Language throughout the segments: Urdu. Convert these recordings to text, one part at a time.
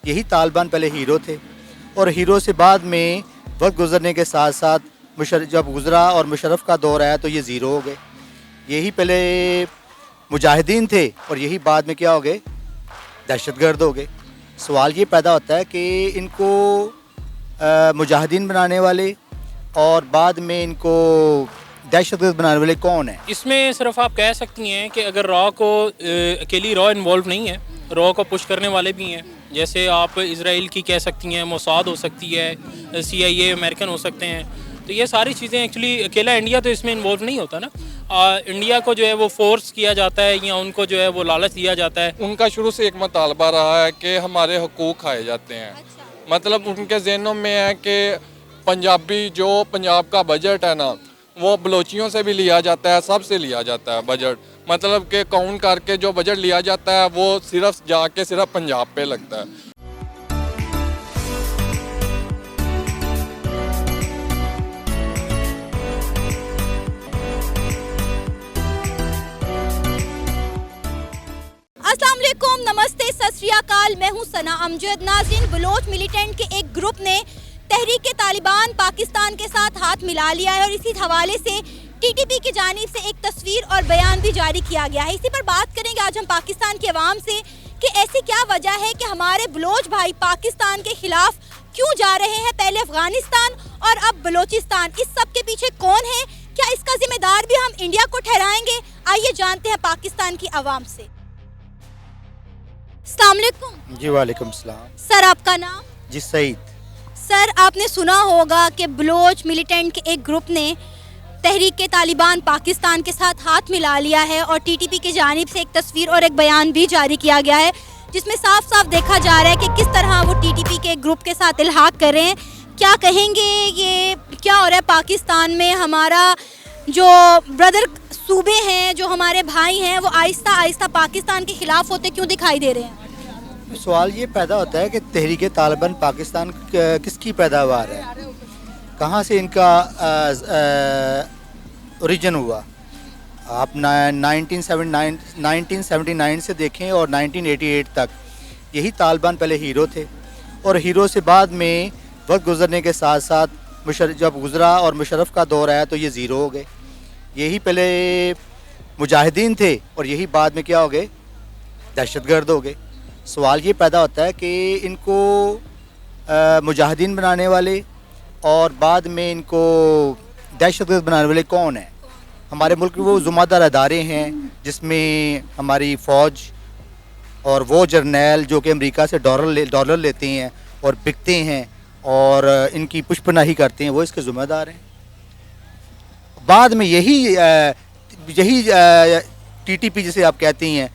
یہی طالبان پہلے ہیرو تھے اور ہیرو سے بعد میں وقت گزرنے کے ساتھ ساتھ جب گزرا اور مشرف کا دور آیا تو یہ زیرو ہو گئے. یہی پہلے مجاہدین تھے اور یہی بعد میں کیا ہو گئے, دہشت گرد ہو گئے. سوال یہ پیدا ہوتا ہے کہ ان کو مجاہدین بنانے والے اور بعد میں ان کو دہشت گرد بنانے والے کون ہیں؟ اس میں صرف آپ کہہ سکتی ہیں کہ اگر را کو اکیلی را انوالو نہیں ہے, را کو پش کرنے والے بھی ہیں. جیسے آپ اسرائیل کی کہہ سکتی ہیں, موساد ہو سکتی ہے, CIA امریکن ہو سکتے ہیں. تو یہ ساری چیزیں ایکچولی اکیلا انڈیا تو اس میں انوالو نہیں ہوتا نا. انڈیا کو جو ہے وہ فورس کیا جاتا ہے یا ان کو جو ہے وہ لالچ دیا جاتا ہے. ان کا شروع سے ایک مطالبہ رہا ہے کہ ہمارے حقوق کھائے جاتے ہیں. مطلب ان کے ذہنوں میں ہے کہ پنجاب کا بجٹ ہے نا, وہ بلوچیوں سے بھی لیا جاتا ہے, سب سے لیا جاتا ہے بجٹ. مطلب کہ کاؤنٹ کر کے جو بجٹ لیا جاتا ہے وہ صرف جا کے صرف پنجاب پہ لگتا ہے. السلام علیکم, نمستے, ست شری اکال. میں ہوں ثنا امجد. ناظرین, بلوچ ملیٹنٹ کے ایک گروپ نے تحریک طالبان پاکستان کے ساتھ ہاتھ ملا لیا ہے اور اسی حوالے سے TTP کی جانب سے ایک تصویر اور بیان بھی جاری کیا گیا ہے. اسی پر بات کریں گے آج ہم پاکستان کے عوام سے کہ ایسی کیا وجہ ہے کہ ہمارے بلوچ بھائی پاکستان کے خلاف کیوں جا رہے ہیں, پہلے افغانستان اور اب بلوچستان. اس سب کے پیچھے کون ہے, کیا اس کا ذمہ دار بھی ہم انڈیا کو ٹھہرائیں گے؟ آئیے جانتے ہیں پاکستان کی عوام سے. السلام علیکم. جی وعلیکم السلام. سر, آپ کا نام؟ جی سعید. سر, آپ نے سنا ہوگا کہ بلوچ ملیٹنٹ کے ایک گروپ نے تحریک طالبان پاکستان کے ساتھ ہاتھ ملا لیا ہے اور TTP کی جانب سے ایک تصویر اور ایک بیان بھی جاری کیا گیا ہے جس میں صاف صاف دیکھا جا رہا ہے کہ کس طرح وہ TTP کے ایک گروپ کے ساتھ الحاق کر رہے ہیں. کیا کہیں گے, یہ کیا ہو رہا ہے پاکستان میں؟ ہمارا جو بردر صوبے ہیں, جو ہمارے بھائی ہیں, وہ آہستہ آہستہ پاکستان کے خلاف ہوتے کیوں دکھائی دے رہے ہیں؟ سوال یہ پیدا ہوتا ہے کہ تحریک طالبان پاکستان کس کی پیداوار ہے, کہاں سے ان کا اوریجن ہوا؟ آپ 1979 سے دیکھیں اور 1988 تک یہی طالبان پہلے ہیرو تھے اور ہیرو سے بعد میں وقت گزرنے کے ساتھ ساتھ جب گزرا اور مشرف کا دور آیا تو یہ زیرو ہو گئے. یہی پہلے مجاہدین تھے اور یہی بعد میں کیا ہو گئے, دہشت گرد ہو گئے. سوال یہ پیدا ہوتا ہے کہ ان کو مجاہدین بنانے والے اور بعد میں ان کو دہشت گرد بنانے والے کون ہیں؟ ہمارے ملک میں وہ ذمہ دار ادارے ہیں جس میں ہماری فوج اور وہ جرنیل جو کہ امریکہ سے ڈالر لیتے ہیں اور بکتے ہیں اور ان کی پشت پناہی کرتے ہیں, وہ اس کے ذمہ دار ہیں. بعد میں یہی TTP جسے آپ کہتے ہیں,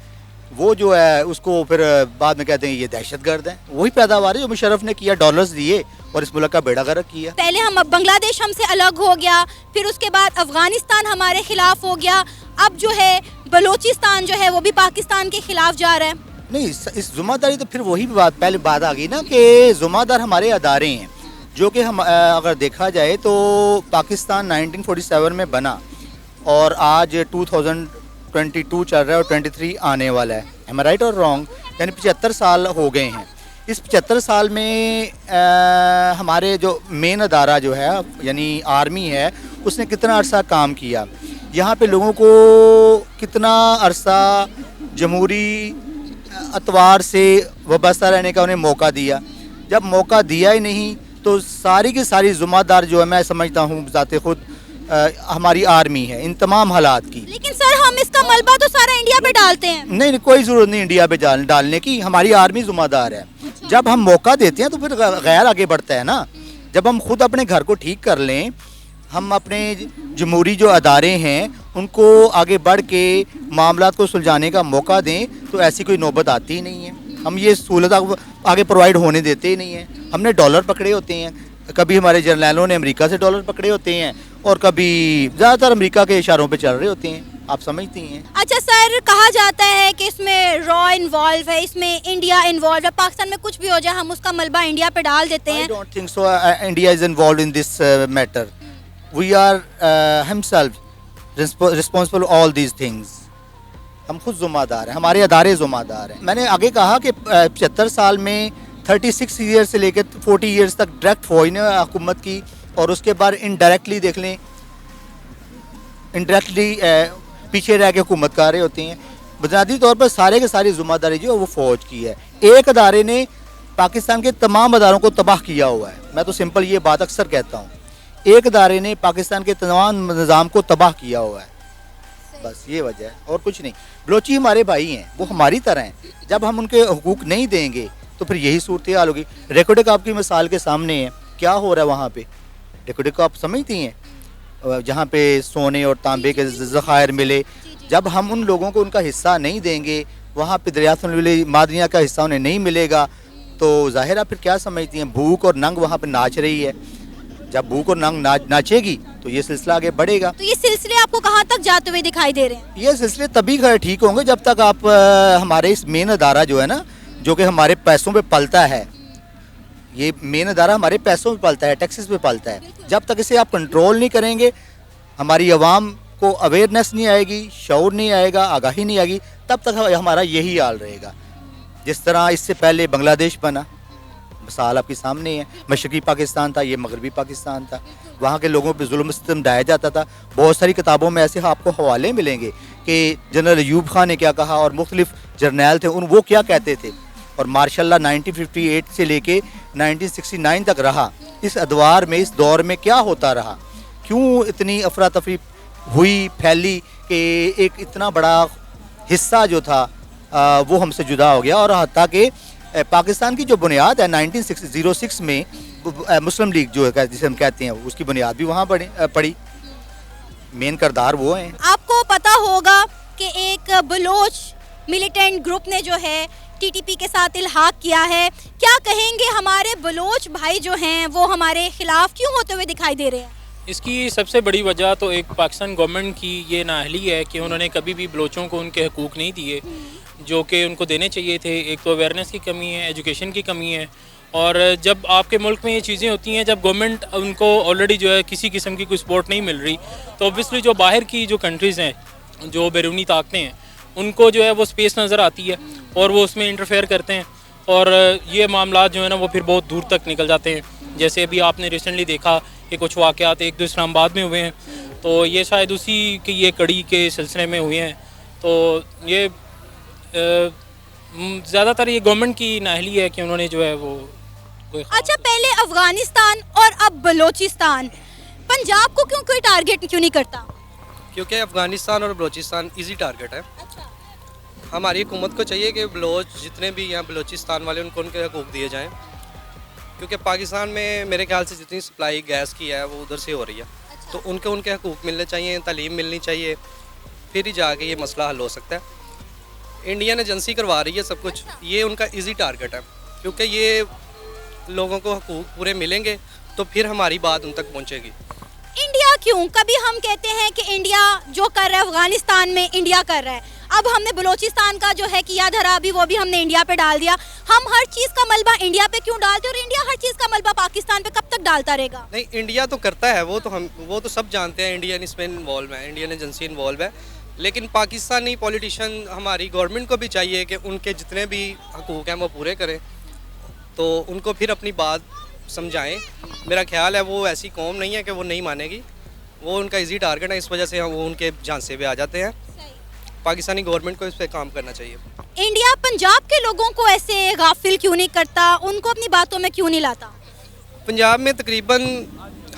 وہ جو ہے اس کو پھر بعد میں کہتے ہیں یہ دہشت گرد ہیں. وہی پیداوار ہے جو مشرف نے کیا, ڈالرز دیے اور اس ملک کا بیڑا غرق کیا. پہلے بنگلہ دیش ہم سے الگ ہو گیا, پھر اس کے بعد افغانستان ہمارے خلاف ہو گیا, اب جو ہے بلوچستان جو ہے وہ بھی پاکستان کے خلاف جا رہا ہے. نہیں, اس ذمہ داری تو پھر وہی پہلے بات آ گئی نا کہ ذمہ دار ہمارے ادارے ہیں جو کہ ہم اگر دیکھا جائے تو پاکستان 1947 میں بنا اور آج 2022 چل رہا ہے اور 23 آنے والا ہے. ایم آئی رائٹ اور رانگ؟ یعنی 75 سال ہو گئے ہیں. اس 75 سال میں ہمارے جو مین ادارہ جو ہے یعنی آرمی ہے, اس نے کتنا عرصہ کام کیا, یہاں پہ لوگوں کو کتنا عرصہ جمہوری اطوار سے وابستہ رہنے کا انہیں موقع دیا. جب موقع دیا ہی نہیں تو ساری کی ساری ذمہ دار جو ہے میں سمجھتا ہوں ذات خود ہماری آرمی ہے ان تمام حالات کی. لیکن سر, ہم اس کا ملبہ تو سارا انڈیا پہ ڈالتے ہیں. نہیں, کوئی ضرورت نہیں انڈیا پہ ڈالنے کی, ہماری آرمی ذمہ دار ہے. جب ہم موقع دیتے ہیں تو پھر غیر آگے بڑھتا ہے نا. جب ہم خود اپنے گھر کو ٹھیک کر لیں, ہم اپنے جمہوری جو ادارے ہیں ان کو آگے بڑھ کے معاملات کو سلجھانے کا موقع دیں تو ایسی کوئی نوبت آتی ہی نہیں ہے. ہم یہ سہولت آگے پرووائڈ ہونے دیتے ہی نہیں ہیں. ہم نے ڈالر پکڑے ہوتے ہیں, کبھی ہمارے جرنیلوں نے امریکہ سے ڈالر پکڑے ہوتے ہیں اور کبھی زیادہ تر امریکہ کے اشاروں پہ چل رہے ہوتے ہیں, آپ سمجھتی ہیں. اچھا سر, کہا جاتا ہے کہ اس میں را انوالو ہے, اس میں انڈیا انوالو ہے. پاکستان میں کچھ بھی ہو جائے ہم اس کا ملبہ انڈیا پہ ڈال دیتے ہیں. I don't think so. India is involved in this matter. We are himself responsible for all these things. ہم خود ذمہ دار ہیں, ہمارے ادارے ذمہ دار ہیں. میں نے آگے کہا کہ 75 سال میں 36 ایئر سے لے کے 40 ایئرس تک ڈائریکٹ فوج نے حکومت کی, اور اس کے بعد انڈائریکٹلی دیکھ لیں, انڈائریکٹلی پیچھے رہ کے حکومت کر رہے ہوتے ہیں. بنیادی طور پر سارے کے ساری ذمہ داری جو ہے وہ فوج کی ہے. ایک ادارے نے پاکستان کے تمام اداروں کو تباہ کیا ہوا ہے. میں تو سمپل یہ بات اکثر کہتا ہوں, ایک ادارے نے پاکستان کے تمام نظام کو تباہ کیا ہوا ہے, بس یہ وجہ ہے اور کچھ نہیں. بلوچی ہمارے بھائی ہیں, وہ ہماری طرح ہیں. جب ہم ان کے حقوق نہیں دیں گے تو پھر یہی صورتحال ہوگی. ریکارڈ آپ کی مثال کے سامنے ہے, کیا ہو رہا ہے وہاں پہ. ریکارڈ آپ سمجھتی ہیں, جہاں پہ سونے اور تانبے کے ذخائر ملے, جب ہم ان لوگوں کو ان کا حصہ نہیں دیں گے, وہاں پہ دریافت ہونے والی معدنیہ کا حصہ انہیں نہیں ملے گا, تو ظاہر ہے پھر کیا سمجھتی ہیں, بھوک اور ننگ وہاں پہ ناچ رہی ہے. جب بھوک اور ننگ ناچے گی تو یہ سلسلہ آگے بڑھے گا. تو یہ سلسلے آپ کو کہاں تک جاتے ہوئے دکھائی دے رہے ہیں؟ یہ سلسلے تبھی ٹھیک ہوں گے جب تک آپ ہمارے اس مین ادارہ جو ہے نا, جو کہ ہمارے پیسوں پہ پلتا ہے, یہ مین ادارہ ہمارے پیسوں پہ پلتا ہے, ٹیکسز پہ پلتا ہے, جب تک اسے آپ کنٹرول نہیں کریں گے, ہماری عوام کو اویئرنیس نہیں آئے گی, شعور نہیں آئے گا, آگاہی نہیں آئے گی, تب تک ہمارا یہی حال رہے گا. جس طرح اس سے پہلے بنگلہ دیش بنا, مثال آپ کے سامنے ہے, مشرقی پاکستان تھا, یہ مغربی پاکستان تھا, وہاں کے لوگوں پہ ظلم ستم ڈھایا جاتا تھا. بہت ساری کتابوں میں ایسے آپ کو حوالے ملیں گے کہ جنرل ایوب خان نے کیا کہا, اور مختلف جرنیل تھے وہ کیا کہتے تھے, اور ماشاء اللہ 1958 سے لے کے 1969 تک رہا. اس ادوار میں, اس دور میں کیا ہوتا رہا, کیوں اتنی افراتفری ہوئی, پھیلی, کہ ایک اتنا بڑا حصہ جو تھا وہ ہم سے جدا ہو گیا. اور حتیٰ کہ پاکستان کی جو بنیاد ہے 1906 میں مسلم لیگ جو ہے جسے ہم کہتے ہیں, اس کی بنیاد بھی وہاں پڑی. مین کردار وہ ہیں. آپ کو پتا ہوگا کہ ایک بلوچ ملیٹنٹ گروپ نے جو ہے ٹی ٹی پی کے ساتھ الحاق کیا ہے. کیا کہیں گے ہمارے بلوچ بھائی جو ہیں وہ ہمارے خلاف کیوں ہوتے ہوئے دکھائی دے رہے ہیں؟ اس کی سب سے بڑی وجہ تو ایک پاکستان گورنمنٹ کی یہ نااہلی ہے کہ انہوں نے کبھی بھی بلوچوں کو ان کے حقوق نہیں دیے جو کہ ان کو دینے چاہیے تھے. ایک تو اویئرنیس کی کمی ہے, ایجوکیشن کی کمی ہے, اور جب آپ کے ملک میں یہ چیزیں ہوتی ہیں, جب گورنمنٹ ان کو آلریڈی جو ہے کسی قسم کی کوئی سپورٹ نہیں مل رہی, تو اوبویسلی جو باہر کی جو کنٹریز ہیں, جو بیرونی طاقتیں ہیں, ان کو جو ہے وہ سپیس نظر آتی ہے اور وہ اس میں انٹرفیئر کرتے ہیں, اور یہ معاملات جو ہے نا وہ پھر بہت دور تک نکل جاتے ہیں. جیسے ابھی آپ نے ریسنٹلی دیکھا کہ کچھ واقعات ایک دو اسلام آباد میں ہوئے ہیں, تو یہ شاید اسی کی یہ کڑی کے سلسلے میں ہوئے ہیں. تو یہ زیادہ تر یہ گورنمنٹ کی نااہلی ہے کہ انہوں نے جو ہے وہ. اچھا, پہلے افغانستان اور اب بلوچستان, پنجاب کو کیوں کوئی ٹارگٹ کیوں نہیں کرتا؟ کیونکہ افغانستان اور بلوچستان ایزی ٹارگٹ ہے. ہماری حکومت کو چاہیے کہ بلوچ جتنے بھی یہاں بلوچستان والے ان کو ان کے حقوق دیے جائیں, کیونکہ پاکستان میں میرے خیال سے جتنی سپلائی گیس کی ہے وہ ادھر سے ہو رہی ہے, تو ان کے حقوق ملنے چاہیے, تعلیم ملنی چاہیے, پھر ہی جا کے یہ مسئلہ حل ہو سکتا ہے. انڈین ایجنسی کروا رہی ہے سب کچھ, یہ ان کا ایزی ٹارگٹ ہے, کیونکہ یہ لوگوں کو حقوق پورے ملیں گے تو پھر ہماری بات ان تک پہنچے گی. انڈیا کیوں؟ کبھی ہم کہتے ہیں کہ انڈیا جو کر رہا ہے افغانستان میں انڈیا کر رہا ہے, اب ہم نے بلوچستان کا جو ہے کیا دھرا بھی وہ بھی ہم نے انڈیا پہ ڈال دیا. ہم ہر چیز کا ملبہ انڈیا پہ کیوں ڈالتے اور انڈیا ہر چیز کا ملبہ پاکستان پہ کب تک ڈالتا رہے گا؟ نہیں, انڈیا تو کرتا ہے, وہ تو سب جانتے ہیں, انڈین اس میں انوالو ہے, انڈین ایجنسی انوالو ہے, لیکن پاکستانی پولیٹیشین ہماری گورنمنٹ کو بھی چاہیے کہ ان کے جتنے بھی حقوق ہیں وہ پورے کریں, تو ان کو پھر اپنی بات سمجھائیں. میرا خیال ہے وہ ایسی قوم نہیں ہے کہ وہ نہیں مانے گی, وہ ان کا ایزی ٹارگٹ ہے, اس وجہ سے وہ ان کے جھانسے پہ آ جاتے ہیں. پاکستانی گورنمنٹ کو اس پہ کام کرنا چاہیے. انڈیا پنجاب کے لوگوں کو ایسے غافل کیوں نہیں کرتا, ان کو اپنی باتوں میں کیوں نہیں لاتا؟ پنجاب میں تقریباً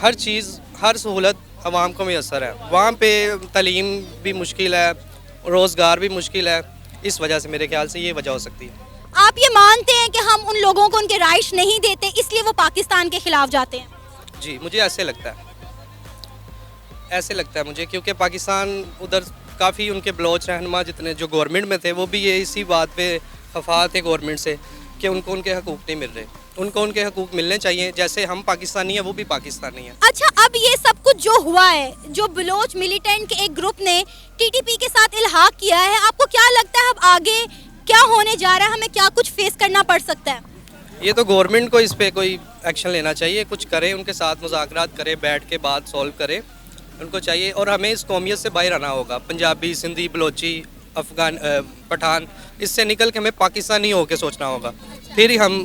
ہر چیز, ہر سہولت عوام کو میسر ہے. وہاں پہ تعلیم بھی مشکل ہے, روزگار بھی مشکل ہے, اس وجہ سے میرے خیال سے یہ وجہ ہو سکتی ہے. آپ یہ مانتے ہیں کہ ہم ان لوگوں کو ان کے رائٹس نہیں دیتے اس لیے وہ پاکستان کے خلاف جاتے ہیں؟ جی, مجھے ایسے لگتا ہے مجھے, کیونکہ پاکستان ادھر کافی ان کے بلوچ رہنما جتنے جو گورنمنٹ میں تھے وہ بھی یہ اسی بات پہ خفا تھے گورنمنٹ سے کہ ان کو ان کے حقوق نہیں مل رہے. ان کو ان کے حقوق ملنے چاہیے, جیسے ہم پاکستانی ہیں وہ بھی پاکستانی ہیں. اچھا, اب یہ سب کچھ جو ہوا ہے, جو بلوچ ملیٹنٹ کے ایک گروپ نے ٹی ٹی پی کے ساتھ الحاق کیا ہے, آپ کو کیا لگتا ہے اب آگے کیا ہونے جا رہا ہے, ہمیں کیا کچھ فیس کرنا پڑ سکتا ہے؟ یہ تو گورنمنٹ کو اس پہ کوئی ایکشن لینا چاہیے, کچھ کرے, ان کے ساتھ مذاکرات کرے, بیٹھ کے بات سولو کرے, ان کو چاہیے. اور ہمیں اس قومیت سے باہر آنا ہوگا, پنجابی, سندھی, بلوچی, افغان, پٹھان, اس سے نکل کے ہمیں پاکستانی ہو کے سوچنا ہوگا, پھر ہی ہم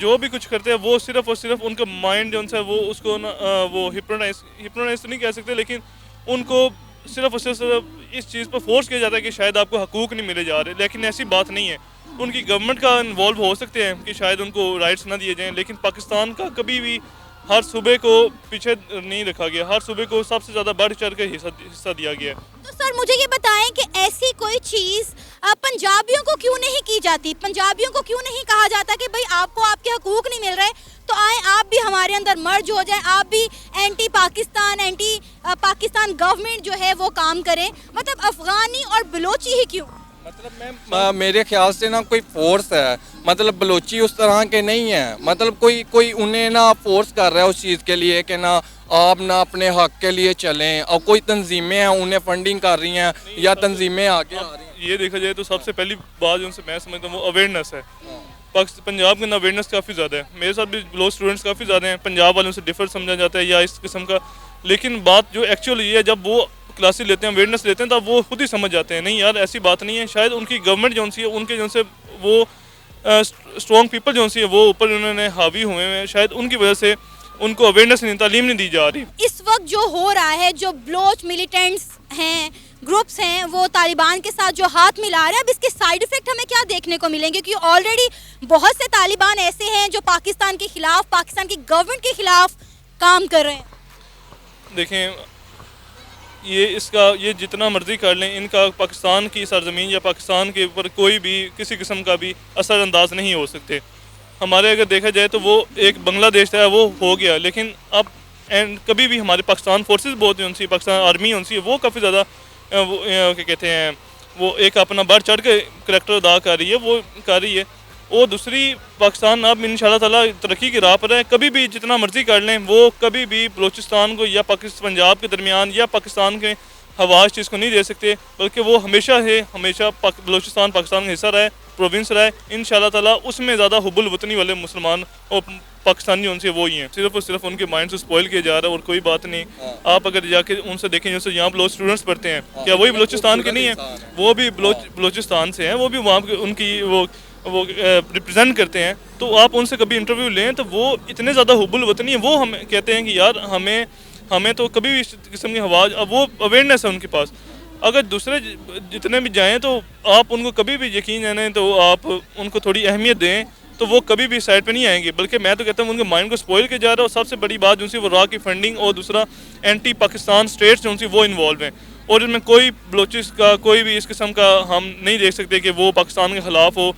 جو بھی کچھ کرتے ہیں وہ صرف اور صرف ان کا مائنڈ جو ہے وہ اس کو وہ ہپنوٹائز تو نہیں کہہ سکتے، لیکن ان کو صرف اور صرف اس چیز پر فورس کیا جاتا ہے کہ شاید آپ کو حقوق نہیں ملے جا رہے، لیکن ایسی بات نہیں ہے. ان کی گورنمنٹ کا انوالو ہو سکتے ہیں کہ شاید ان کو رائٹس نہ دیے جائیں، لیکن پاکستان کا کبھی بھی ہر صوبے کو پیچھے نہیں رکھا گیا، ہر صوبے کو سب سے زیادہ بڑھ چڑھ کے حصہ دیا گیا ہے. تو سر مجھے یہ بتائیں کہ ایسی کوئی چیز پنجابیوں کو کیوں نہیں کی جاتی؟ پنجابیوں کو کیوں نہیں کہا جاتا کہ بھائی آپ کو آپ کے حقوق نہیں مل رہے تو آئیں آپ بھی ہمارے اندر مرج ہو جائیں، آپ بھی اینٹی پاکستان گورنمنٹ جو ہے وہ کام کریں؟ مطلب افغانی اور بلوچی ہی کیوں؟ مطلب میرے خیال سے نا کوئی فورس ہے، مطلب بلوچی اس طرح کے نہیں ہیں، مطلب کوئی انہیں نا فورس کر رہا ہے اس چیز کے لیے کہ نا آپ نا اپنے حق کے لیے چلیں، اور کوئی تنظیمیں ہیں انہیں فنڈنگ کر رہی ہیں یا تنظیمیں آگے آ رہی ہیں. یہ دیکھا جائے تو سب سے پہلی بات جو سے میں سمجھتا ہوں وہ اویئرنیس ہے. پنجاب کے اندر اویئرنیس کافی زیادہ ہے، میرے ساتھ بھی لو اسٹوڈنٹس کافی زیادہ ہیں، پنجاب والوں سے ڈفر سمجھا جاتا ہے یا اس قسم کا، لیکن بات جو ایکچولی یہ ہے جب وہ کلاسز لیتے ہیں، اویئرنیس لیتے ہیں، تب وہ خود ہی سمجھ جاتے ہیں نہیں یار ایسی بات نہیں ہے. شاید ان کی گورنمنٹ جو سی ہے ان کے جو سے وہ اسٹرانگ پیپل جو سی ہے وہ اوپر انہوں نے حاوی ہوئے ہیں، شاید ان کی وجہ سے ان کو اویئرنیس نہیں، تعلیم نہیں دی جا رہی. اس وقت جو ہو رہا ہے، جو بلوچ ملیٹنٹس ہیں، گروپس ہیں، وہ طالبان کے ساتھ جو ہاتھ ملا رہے ہیں، اب اس کے سائیڈ ایفیکٹ ہمیں کیا دیکھنے کو ملیں گے؟ کیونکہ آلریڈی بہت سے طالبان ایسے ہیں جو پاکستان کے خلاف، پاکستان کی گورنمنٹ کے خلاف کام کر رہے ہیں. دیکھیں یہ جتنا مرضی کر لیں، ان کا پاکستان کی سرزمین یا پاکستان کے اوپر کوئی بھی کسی قسم کا بھی اثر انداز نہیں ہو سکتے. ہمارے اگر دیکھا جائے تو وہ ایک بنگلہ دیش ہے وہ ہو گیا، لیکن اب کبھی بھی ہمارے پاکستان فورسز بہت ہیں ان سے، پاکستان آرمی ان سے، وہ کافی زیادہ کیا کہتے ہیں وہ ایک اپنا بڑھ چڑھ کے کریکٹر ادا کر رہی ہے، وہ کر رہی ہے. اور دوسری پاکستان اب ان شاء اللہ تعالیٰ ترقی کی راہ پر ہے. کبھی بھی جتنا مرضی کر لیں وہ کبھی بھی بلوچستان کو یا پنجاب کے درمیان یا پاکستان کے ہوا اس چیز کو نہیں دے سکتے، بلکہ وہ ہمیشہ بلوچستان پاکستان کا حصہ رہے، پروونس رہے. ان شاء اللہ تعالیٰ اس میں زیادہ حب الوطنی والے مسلمان اور پاکستانی ان سے وہی ہیں، صرف اور صرف ان کے مائنڈ سے اسپوائل کیا جا رہا ہے اور کوئی بات نہیں. آپ اگر جا کے ان سے دیکھیں جیسے یہاں بلوچ اسٹوڈنٹس پڑھتے ہیں، کیا وہی بلوچستان کے نہیں ہیں؟ وہ بھی بلوچستان سے ہیں، وہ بھی وہاں ان کی وہ ریپرزینٹ کرتے ہیں. تو آپ ان سے کبھی انٹرویو لیں تو وہ اتنے زیادہ حب الوطنی ہیں، وہ ہمیں کہتے ہیں کہ یار ہمیں تو کبھی بھی اس قسم کی آواز، اب وہ اویئرنیس ہے ان کے پاس. اگر دوسرے جتنے بھی جائیں تو آپ ان کو کبھی بھی یقین جانیں تو آپ ان کو تھوڑی اہمیت دیں تو وہ کبھی بھی سائڈ پہ نہیں آئیں گے، بلکہ میں تو کہتا ہوں ان کے مائنڈ کو اسپوائل کیا جا رہا ہے. اور سب سے بڑی بات جو سی وہ را کی فنڈنگ اور دوسرا اینٹی پاکستان اسٹیٹس جو سی وہ انوالو ہیں. اور ان میں کوئی بلوچس کا کوئی بھی اس قسم کا ہم نہیں دیکھ سکتے کہ وہ پاکستان کے خلاف ہو.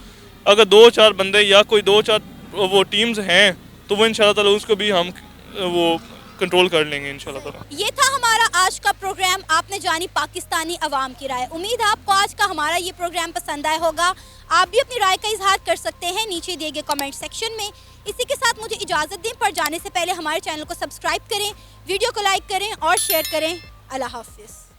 اگر 2-4 بندے یا کوئی 2-4 وہ ٹیمز ہیں تو وہ انشاءاللہ تعالیٰ اس کو بھی ہم وہ کنٹرول کر لیں گے انشاءاللہ تعالیٰ. یہ تھا ہمارا آج کا پروگرام، آپ نے جانی پاکستانی عوام کی رائے. امید ہے آپ کو آج کا ہمارا یہ پروگرام پسند آیا ہوگا. آپ بھی اپنی رائے کا اظہار کر سکتے ہیں نیچے دیے گئے کمنٹ سیکشن میں. اسی کے ساتھ مجھے اجازت دیں، پر جانے سے پہلے ہمارے چینل کو سبسکرائب کریں، ویڈیو کو لائک کریں اور شیئر کریں. اللہ حافظ.